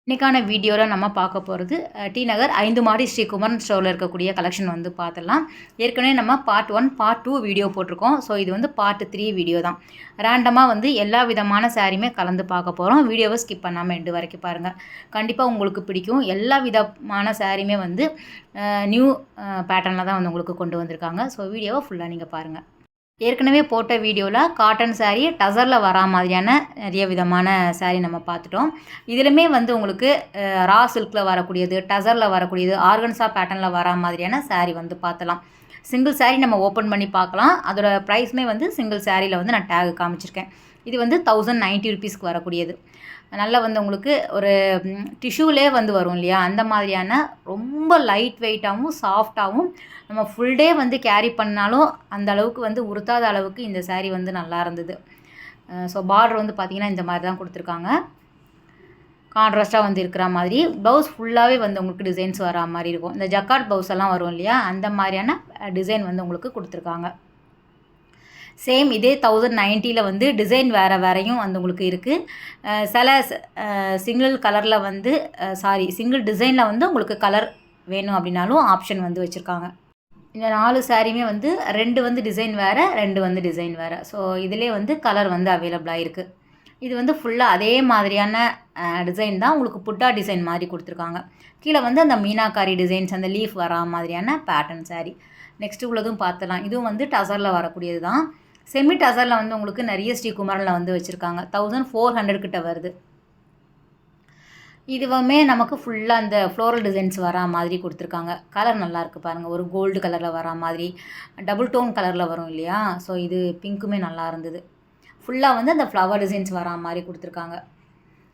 இன்றைக்கான வீடியோவில் நம்ம பார்க்க போகிறது டி நகர் 5 மாடி ஸ்ரீ குமரன் ஸ்டோரில் இருக்கக்கூடிய கலெக்ஷன் வந்து பார்த்துடலாம். ஏற்கனவே நம்ம பார்ட் 1 பார்ட் 2 வீடியோ போட்டிருக்கோம். ஸோ இது வந்து பார்ட் 3 வீடியோ தான். ரேண்டமாக வந்து எல்லா விதமான சாரியுமே கலந்து பார்க்க போகிறோம். வீடியோவை ஸ்கிப் பண்ணாமல் எண்டு வரைக்கும் பாருங்கள். கண்டிப்பாக உங்களுக்கு பிடிக்கும். எல்லா விதமான சாரியுமே வந்து நியூ பேட்டர்னில் தான் வந்து உங்களுக்கு கொண்டு வந்திருக்காங்க. ஸோ வீடியோவை ஃபுல்லாக நீங்கள் பாருங்கள். ஏற்கனவே போட்ட வீடியோவில் காட்டன் சாரீ டசரில் வரா மாதிரியான நிறைய விதமான சாரீ நம்ம பார்த்துட்டோம். இதிலுமே வந்து உங்களுக்கு ரா சில்கில் வரக்கூடியது, டசரில் வரக்கூடியது, ஆர்கன்ஸா பேட்டர்னில் வரா மாதிரியான சாரீ வந்து பார்த்தலாம். சிங்கிள் சாரீ நம்ம ஓப்பன் பண்ணி பார்க்கலாம். அதோட ப்ரைஸுமே வந்து சிங்கிள் சாரியில் வந்து நான் டேக் காமிச்சிருக்கேன். இது வந்து 1090 ருபீஸ்க்கு வரக்கூடியது. நல்லா வந்து உங்களுக்கு ஒரு டிஷ்யூலே வந்து வரும் இல்லையா, அந்த மாதிரியான ரொம்ப லைட் வெயிட்டாகவும் சாஃப்டாகவும் நம்ம ஃபுல் டே வந்து கேரி பண்ணாலும் அந்த அளவுக்கு வந்து உறுத்தாத அளவுக்கு இந்த சாரீ வந்து நல்லா இருந்தது. ஸோ பார்டர் வந்து பார்த்திங்கன்னா இந்த மாதிரி தான் கொடுத்துருக்காங்க. கான்ட்ராஸ்ட்டாக வந்து இருக்கிற மாதிரி ப்ளவுஸ் ஃபுல்லாகவே வந்து உங்களுக்கு டிசைன்ஸ் வரா மாதிரி இருக்கும். இந்த ஜக்கார்ட் ப்ளவுஸ் எல்லாம் வரும் இல்லையா, அந்த மாதிரியான டிசைன் வந்து உங்களுக்கு கொடுத்துருக்காங்க. சேம் இதே 1090 வந்து டிசைன் வேறு வேறையும் வந்து உங்களுக்கு இருக்குது. சில சிங்கிள் கலரில் வந்து சிங்கிள் டிசைனில் வந்து உங்களுக்கு கலர் வேணும் அப்படின்னாலும் ஆப்ஷன் வந்து வச்சுருக்காங்க. இந்த 4 சாரியுமே வந்து 2 வந்து டிசைன் வேறு, 2 வந்து டிசைன் வேறு. ஸோ இதிலே வந்து கலர் வந்து அவைலபிளாக இருக்குது. இது வந்து ஃபுல்லாக அதே மாதிரியான டிசைன் தான். உங்களுக்கு புட்டா டிசைன் மாதிரி கொடுத்துருக்காங்க. கீழே வந்து அந்த மீனாக்காரி டிசைன்ஸ், அந்த லீஃப் வரா மாதிரியான பேட்டர்ன் சாரீ. நெக்ஸ்ட்டு உள்ளதும் பார்த்துலாம். இதுவும் வந்து டசரில் வரக்கூடியது தான். செமி டசரில் வந்து உங்களுக்கு நிறைய ஸ்ரீகுமரனில் வந்து வச்சுருக்காங்க. 1400 கிட்ட வருது. இதுவுமே நமக்கு ஃபுல்லாக அந்த ஃப்ளோரல் டிசைன்ஸ் வரா மாதிரி கொடுத்துருக்காங்க. கலர் நல்லாயிருக்கு பாருங்கள். ஒரு கோல்டு கலரில் வரா மாதிரி, டபுள் டோன் கலரில் வரும் இல்லையா. ஸோ இது பிங்க்குமே நல்லா இருந்தது. ஃபுல்லாக வந்து அந்த ஃப்ளவர் டிசைன்ஸ் வரா மாதிரி கொடுத்துருக்காங்க.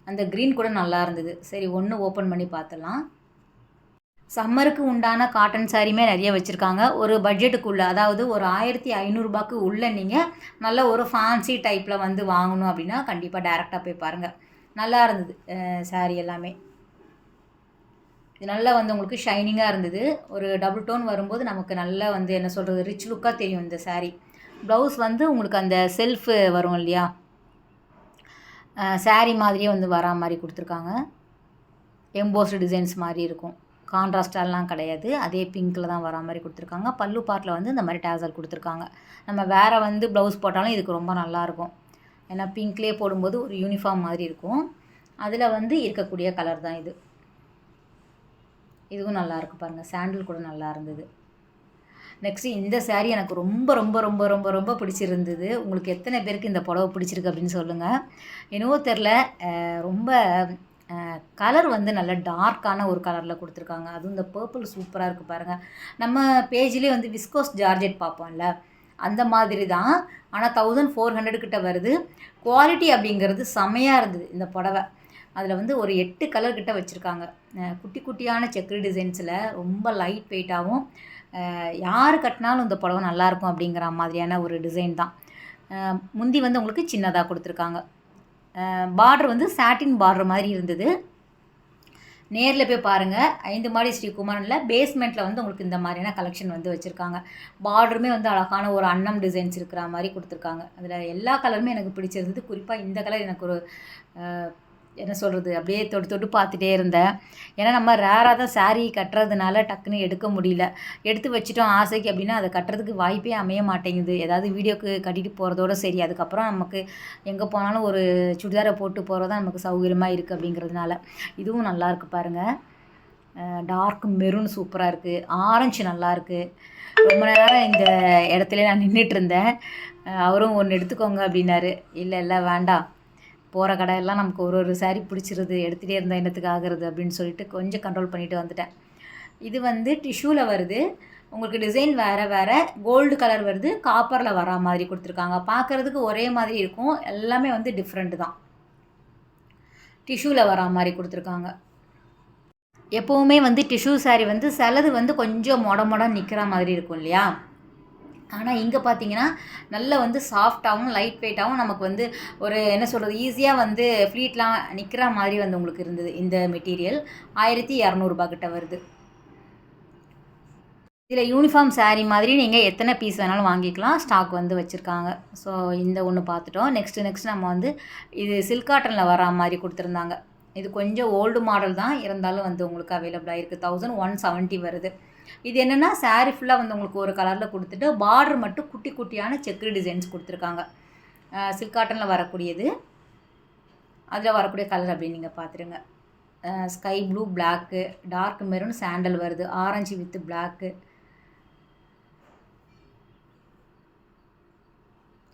அந்த க்ரீன் கூட நல்லா இருந்தது. சரி, ஒன்று ஓப்பன் பண்ணி பார்த்துடலாம். சம்மருக்கு உண்டான காட்டன் சாரியுமே நிறைய வச்சுருக்காங்க. ஒரு பட்ஜெட்டுக்குள்ளே, அதாவது ஒரு 1500 உள்ளே நீங்கள் நல்ல ஒரு ஃபேன்சி டைப்பில் வந்து வாங்கணும் அப்படின்னா கண்டிப்பாக டேரெக்டாக போய் பாருங்கள். நல்லா இருந்தது சாரீ எல்லாமே. இது நல்லா வந்து உங்களுக்கு ஷைனிங்காக இருந்தது. ஒரு டபுள் டோன் வரும்போது நமக்கு நல்லா வந்து என்ன சொல்கிறது, ரிச் லுக்காக தெரியும் இந்த சாரீ. ப்ளவுஸ் வந்து உங்களுக்கு அந்த செல்ஃபு வரும் இல்லையா, சாரீ மாதிரியே வந்து வரா மாதிரி கொடுத்துருக்காங்க. எம்போஸ்டு டிசைன்ஸ் மாதிரி இருக்கும். கான்ட்ராஸ்டாலாம் கிடையாது. அதே பிங்க்கில் தான் வரா மாதிரி கொடுத்துருக்காங்க. பல்லு பார்ட்டில் வந்து இந்த மாதிரி டேசல் கொடுத்துருக்காங்க. நம்ம வேறு வந்து ப்ளவுஸ் போட்டாலும் இதுக்கு ரொம்ப நல்லாயிருக்கும். ஏன்னா பிங்க்லேயே போடும்போது ஒரு யூனிஃபார்ம் மாதிரி இருக்கும். அதில் வந்து இருக்கக்கூடிய கலர் தான் இது. இதுவும் நல்லாயிருக்கு பாருங்கள். சாண்டில் கூட நல்லா இருந்தது. நெக்ஸ்ட்டு இந்த சாரீ எனக்கு ரொம்ப ரொம்ப ரொம்ப ரொம்ப ரொம்ப பிடிச்சிருந்தது. உங்களுக்கு எத்தனை பேருக்கு இந்த புடவை பிடிச்சிருக்கு அப்படின்னு சொல்லுங்கள். என்னவோ தெரில, ரொம்ப கலர் வந்து நல்ல டார்க்கான ஒரு கலரில் கொடுத்துருக்காங்க. அதுவும் இந்த பர்பிள் சூப்பராக இருக்குது பாருங்கள். நம்ம பேஜ்லேயே வந்து விஸ்கோஸ் ஜார்ஜெட் பார்ப்போம்ல, அந்த மாதிரி தான். ஆனால் 1400 கிட்ட வருது. குவாலிட்டி அப்படிங்கிறது செமையாக இருந்தது இந்த புடவை. அதில் வந்து ஒரு 8 கலர் கிட்ட வச்சுருக்காங்க. குட்டி குட்டியான செக்குடு டிசைன்ஸில் ரொம்ப லைட் வெயிட்டாகவும், யார் கட்டினாலும் இந்த புடவை நல்லாயிருக்கும் அப்படிங்கிற மாதிரியான ஒரு டிசைன் தான். முந்தி வந்து உங்களுக்கு சின்னதாக கொடுத்துருக்காங்க. பார்டர் வந்து சாட்டின் பார்டர் மாதிரி இருந்தது. நேரில் போய் பாருங்கள். 5 மாடி ஸ்ரீ குமரனில் பேஸ்மெண்ட்டில் வந்து உங்களுக்கு இந்த மாதிரியான கலெக்ஷன் வந்து வச்சுருக்காங்க. பார்டருமே வந்து அழகான ஒரு அன்னம் டிசைன்ஸ் இருக்கிற மாதிரி கொடுத்துருக்காங்க. அதில் எல்லா கலருமே எனக்கு பிடிச்சிருந்தது. குறிப்பாக இந்த கலர் எனக்கு ஒரு என்ன சொல்கிறது, அப்படியே தொட்டு தொட்டு பார்த்துட்டே இருந்தேன். ஏன்னா நம்ம ரேராக தான் சாரீ கட்டுறதுனால டக்குன்னு எடுக்க முடியல. எடுத்து வச்சுட்டோம் ஆசைக்கு அப்படின்னா அதை கட்டுறதுக்கு வாய்ப்பே அமைய மாட்டேங்குது. ஏதாவது வீடியோக்கு கட்டிட்டு போகிறதோட சரி. அதுக்கப்புறம் நமக்கு எங்கே போனாலும் ஒரு சுடிதாரை போட்டு போகிறது தான் நமக்கு சௌகரியமாக இருக்குது அப்படிங்கிறதுனால. இதுவும் நல்லாயிருக்கு பாருங்கள். டார்க் மெரூன் சூப்பராக இருக்குது. ஆரஞ்சு நல்லாயிருக்கு. ரொம்ப நேரம் இந்த இடத்துல நான் நின்றுட்டு இருந்தேன். அவரும் ஒன்று எடுத்துக்கோங்க அப்படின்னாரு. இல்லை இல்லை வேண்டாம், போகிற கடையெல்லாம் நமக்கு ஒரு சாரீ பிடிச்சிருது, எடுத்துகிட்டே இருந்தால் என்னத்துக்கு ஆகிறது அப்படின்னு சொல்லிட்டு கொஞ்சம் கண்ட்ரோல் பண்ணிவிட்டு வந்துட்டேன். இது வந்து டிஷ்யூவில் வருது. உங்களுக்கு டிசைன் வேறு வேறு. கோல்டு கலர் வருது, காப்பரில் வரா மாதிரி கொடுத்துருக்காங்க. பார்க்குறதுக்கு ஒரே மாதிரி இருக்கும், எல்லாமே வந்து டிஃப்ரெண்ட்டு தான். டிஷ்யூவில் வரா மாதிரி கொடுத்துருக்காங்க. எப்போவுமே வந்து டிஷ்யூ சாரீ வந்து சிலது வந்து கொஞ்சம் மொட நிற்கிற மாதிரி இருக்கும் இல்லையா. ஆனால் இங்கே பார்த்தீங்கன்னா நல்ல வந்து சாஃப்டாகவும் லைட் வெயிட்டாகவும் நமக்கு வந்து ஒரு என்ன சொல்கிறது, ஈஸியாக வந்து ஃப்ளீட்லாம் நிற்கிற மாதிரி வந்து உங்களுக்கு இருந்தது. இந்த மெட்டீரியல் 1200 கிட்ட வருது. இதில் யூனிஃபார்ம் சாரீ மாதிரி நீங்கள் எத்தனை பீஸ் வேணாலும் வாங்கிக்கலாம். ஸ்டாக் வந்து வச்சுருக்காங்க. ஸோ இந்த ஒன்று பார்த்துட்டோம். நெக்ஸ்ட்டு நம்ம வந்து இது சில்க் காட்டனில் வரா மாதிரி கொடுத்துருந்தாங்க. இது கொஞ்சம் ஓல்டு மாடல் தான், இருந்தாலும் வந்து உங்களுக்கு அவைலபிளாக இருக்குது. 1170 வருது. இது என்னென்னா சாரீ ஃபுல்லாக வந்து உங்களுக்கு ஒரு கலரில் கொடுத்துட்டு பார்டர் மட்டும் குட்டி குட்டியான செக்குடு டிசைன்ஸ் கொடுத்துருக்காங்க. சில்க் காட்டனில் வரக்கூடியது. அதில் வரக்கூடிய கலர் அப்படின்னு நீங்கள் பார்த்துருங்க. Sky blue, black, dark maroon, sandal வருது, ஆரஞ்சு வித் பிளாக்கு.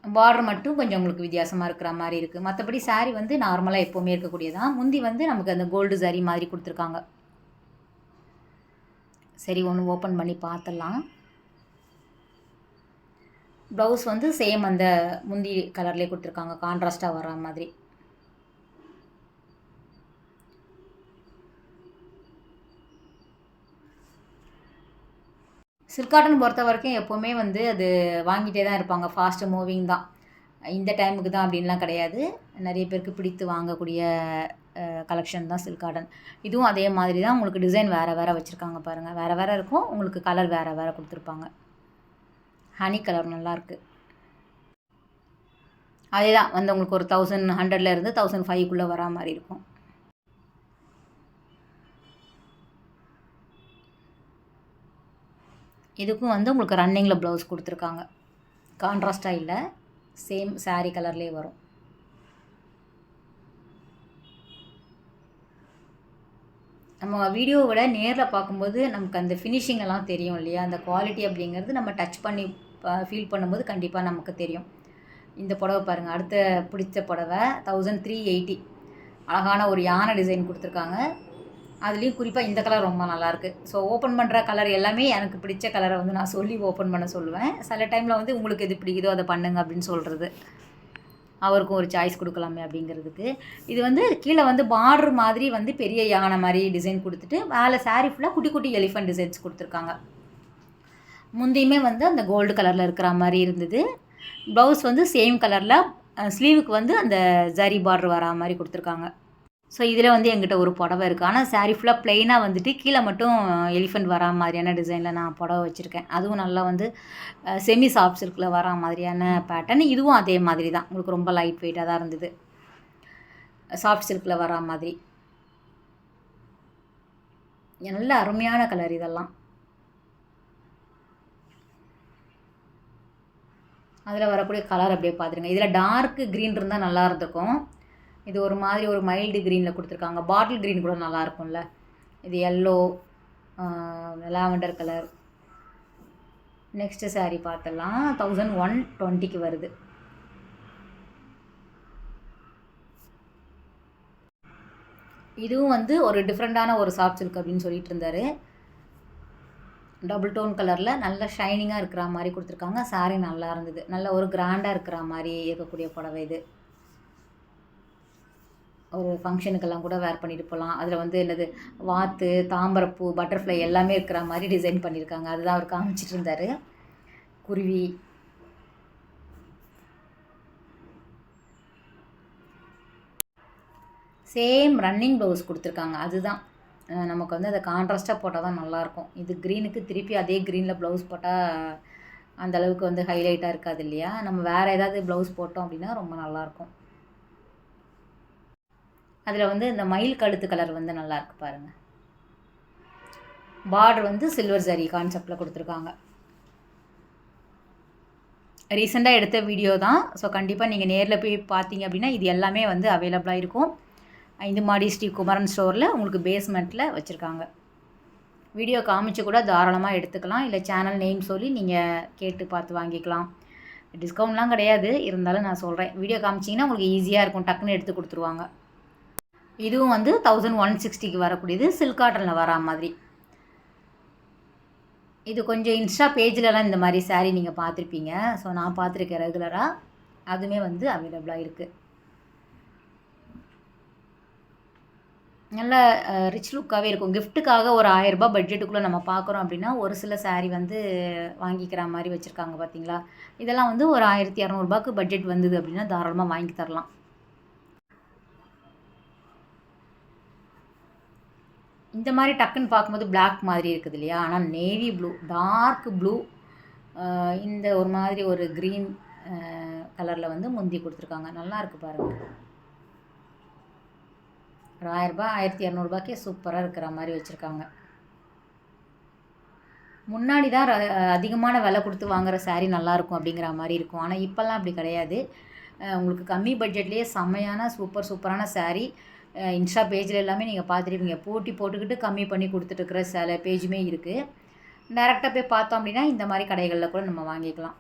பார்டர் மட்டும் கொஞ்சம் உங்களுக்கு வித்தியாசமாக இருக்கிற மாதிரி இருக்குது. மற்றபடி சாரீ வந்து நார்மலாக எப்போவுமே இருக்கக்கூடியதான். முந்தி வந்து நமக்கு அந்த கோல்டு சாரீ மாதிரி கொடுத்துருக்காங்க. சரி, ஒன்று ஓப்பன் பண்ணி பார்த்துடலாம். ப்ளவுஸ் வந்து சேம் அந்த முந்தி கலர்லேயே கொடுத்துருக்காங்க, கான்ட்ராஸ்ட்டாக வர மாதிரி. சில்க் காட்டன் பொறுத்த வரைக்கும் எப்போவுமே வந்து அது வாங்கிட்டே தான் இருப்பாங்க. ஃபாஸ்ட்டு மூவிங் தான். இந்த டைமுக்கு தான் அப்படின்லாம் கிடையாது. நிறைய பேருக்கு பிடித்து வாங்கக்கூடிய கலெக்ஷன் தான் சில்க் காட்டன். இதுவும் அதே மாதிரி தான். உங்களுக்கு டிசைன் வேறு வேறு வச்சுருக்காங்க பாருங்கள். வேறு வேறு இருக்கும். உங்களுக்கு கலர் வேறு வேறு கொடுத்துருப்பாங்க. ஹனி கலர் நல்லாயிருக்கு. அதே தான் வந்து உங்களுக்கு ஒரு 1100 1500 வரா மாதிரி இருக்கும். இதுக்கும் வந்து உங்களுக்கு ரன்னிங்கில் ப்ளவுஸ் கொடுத்துருக்காங்க. கான்ட்ராஸ்டாக இல்லை, சேம் சாரீ கலர்லேயே வரும். நம்ம வீடியோவை விட நேரில் பார்க்கும்போது நமக்கு அந்த ஃபினிஷிங் எல்லாம் தெரியும் இல்லையா? அந்த குவாலிட்டி அப்படிங்கிறது நம்ம டச் பண்ணி ஃபீல் பண்ணும்போது கண்டிப்பாக நமக்கு தெரியும். இந்த புடவை பாருங்கள், அடுத்த பிடிச்ச புடவை 1380. அழகான ஒரு யானை டிசைன் கொடுத்துருக்காங்க. அதுலேயும் குறிப்பாக இந்த கலர் ரொம்ப நல்லாயிருக்கு. ஸோ ஓப்பன் பண்ணுற கலர் எல்லாமே எனக்கு பிடிச்ச கலரை வந்து நான் சொல்லி ஓப்பன் பண்ண சொல்லுவேன். சில டைமில் வந்து உங்களுக்கு எது பிடிக்குதோ அதை பண்ணுங்க அப்படின்னு சொல்கிறது. அவருக்கும் ஒரு சாய்ஸ் கொடுக்கலாமே அப்படிங்கிறதுக்கு. இது வந்து கீழே வந்து பார்டர் மாதிரி வந்து பெரிய யானை மாதிரி டிசைன் கொடுத்துட்டு மேலே சாரீ ஃபுல்லாக குட்டி குட்டி எலிஃபண்ட் டிசைன்ஸ் கொடுத்துருக்காங்க. முந்தியுமே வந்து அந்த கோல்டு கலரில் இருக்கிற மாதிரி இருந்தது. ப்ளவுஸ் வந்து சேம் கலரில், ஸ்லீவுக்கு வந்து அந்த ஜரி பார்டர் வரா மாதிரி கொடுத்துருக்காங்க. ஸோ இதில் வந்து எங்கிட்ட ஒரு புடவை இருக்குது. ஆனால் சாரீ ஃபுல்லாக ப்ளைனாக வந்துட்டு கீழே மட்டும் எலிஃபண்ட் வரா மாதிரியான டிசைனில் நான் புடவை வச்சுருக்கேன். அதுவும் நல்லா வந்து செமி சாஃப்ட் சில்கில் வரா மாதிரியான பேட்டர்ன். இதுவும் அதே மாதிரி தான். உங்களுக்கு ரொம்ப லைட் வெயிட்டாக தான் இருந்தது. சாஃப்ட் சில்கில் வரா மாதிரி நல்ல அருமையான கலர் இதெல்லாம். அதில் வரக்கூடிய கலர் அப்படியே பார்த்துருங்க. இதில் டார்க் க்ரீன் இருந்தால் நல்லா இருந்திருக்கும். இது ஒரு மாதிரி ஒரு மைல்டு க்ரீனில் கொடுத்துருக்காங்க. பாட்டில் க்ரீன் கூட நல்லாயிருக்கும்ல. இது yellow, lavender colour. Next sari பார்த்துடலாம். 1120 வருது. இதுவும் வந்து ஒரு டிஃப்ரெண்ட்டான ஒரு சாஃப்ட் சில்க் அப்படின்னு சொல்லிட்டு இருந்தார். டபுள் டோன் கலரில் நல்ல ஷைனிங்காக இருக்கிற மாதிரி கொடுத்துருக்காங்க. சாரீ நல்லா இருந்தது. நல்ல ஒரு கிராண்டாக இருக்கிற மாதிரி இருக்கக்கூடிய புடவை இது. ஒரு ஃபங்க்ஷனுக்கெல்லாம் கூட வேர் பண்ணிட்டு போகலாம். அதில் வந்து என்னது வாத்து, தாமரைப்பூ, பட்டர்ஃப்ளை எல்லாமே இருக்கிற மாதிரி டிசைன் பண்ணியிருக்காங்க. அதுதான் அவர் காமிச்சிட்டு இருந்தார். குருவி. சேம் ரன்னிங் ப்ளவுஸ் கொடுத்துருக்காங்க. அதுதான் நமக்கு வந்து அதை கான்ட்ராஸ்ட்டாக போட்டால் தான் நல்லாயிருக்கும். இது க்ரீனுக்கு திருப்பி அதே க்ரீனில் ப்ளவுஸ் போட்டால் அந்தளவுக்கு வந்து ஹைலைட்டாக இருக்காது இல்லையா? நம்ம வேறு ஏதாவது ப்ளவுஸ் போட்டோம் அப்படின்னா ரொம்ப நல்லாயிருக்கும். அதில் வந்து இந்த மயில் கழுத்து கலர் வந்து நல்லாயிருக்கு பாருங்கள். பார்டர் வந்து சில்வர் ஜரி கான்செப்டில் கொடுத்துருக்காங்க. ரீசெண்டாக எடுத்த வீடியோ தான். ஸோ கண்டிப்பாக நீங்கள் நேரில் போய் பார்த்தீங்க அப்படின்னா இது எல்லாமே வந்து அவைலபிளாக இருக்கும். 5 மாடி ஸ்ரீ குமரன் ஸ்டோரில் உங்களுக்கு பேஸ்மெண்ட்டில் வச்சுருக்காங்க. வீடியோ காமிச்சு கூட தாராளமாக எடுத்துக்கலாம். இல்லை சேனல் நேம் சொல்லி நீங்கள் கேட்டு பார்த்து வாங்கிக்கலாம். டிஸ்கவுண்ட்லாம் கிடையாது, இருந்தாலும் நான் சொல்கிறேன். வீடியோ காமிச்சிங்கன்னா உங்களுக்கு ஈஸியாக இருக்கும், டக்குன்னு எடுத்து கொடுத்துருவாங்க. இதுவும் வந்து 1160 வரக்கூடியது. சில்க் காட்டனில் வரா மாதிரி. இது கொஞ்சம் இன்ஸ்டா பேஜ்லலாம் இந்த மாதிரி சாரீ நீங்கள் பார்த்துருப்பீங்க. ஸோ நான் பார்த்துருக்கேன் ரெகுலராக. அதுவுமே வந்து அவைலபிளாக இருக்குது. நல்ல ரிச் லுக்காகவே இருக்கும். கிஃப்ட்டுக்காக ஒரு 1000 ரூபாய் பட்ஜெட்டுக்குள்ளே நம்ம பார்க்குறோம் அப்படின்னா ஒரு சில சாரீ வந்து வாங்கிக்கிற மாதிரி வச்சுருக்காங்க பார்த்தீங்களா? இதெல்லாம் வந்து ஒரு 1200 ரூபாய்க்கு பட்ஜெட் வந்தது அப்படின்னா தாராளமாக வாங்கி தரலாம். இந்த மாதிரி டக்குன்னு பார்க்கும்போது பிளாக் மாதிரி இருக்குது இல்லையா? ஆனால் நேவி ப்ளூ, டார்க் ப்ளூ, இந்த ஒரு மாதிரி ஒரு க்ரீன் கலரில் வந்து முந்தி கொடுத்துருக்காங்க. நல்லா இருக்குது பாருங்கள். ஒரு 1000 1200 சூப்பராக இருக்கிற மாதிரி வச்சுருக்காங்க. முன்னாடி தான் அதிகமான விலை கொடுத்து வாங்குகிற சாரீ நல்லாயிருக்கும் அப்படிங்கிற மாதிரி இருக்கும். ஆனால் இப்போல்லாம் அப்படி கிடையாது. உங்களுக்கு கம்மி பட்ஜெட்லேயே செம்மையான சூப்பரான சாரீ இன்ஸ்டா பேஜில் எல்லாமே நீங்கள் பார்த்துருப்பீங்க. போட்டி போட்டுக்கிட்டு கம்மி பண்ணி கொடுத்துட்டுருக்கிற சில பேஜுமே இருக்குது. டேரெக்டாக போய் பார்த்தோம் அப்படின்னா இந்த மாதிரி கடைகளில் கூட நம்ம வாங்கிக்கலாம்.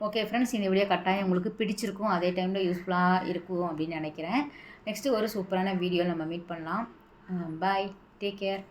ஓகே ஃப்ரெண்ட்ஸ், இந்த வீடியோ கட்டாயம் உங்களுக்கு பிடிச்சிருக்கும், அதே டைமில் யூஸ்ஃபுல்லாக இருக்கும் அப்படின்னு நினைக்கிறேன். நெக்ஸ்ட்டு ஒரு சூப்பரான வீடியோவில் நம்ம மீட் பண்ணலாம். பாய், டேக் கேர்.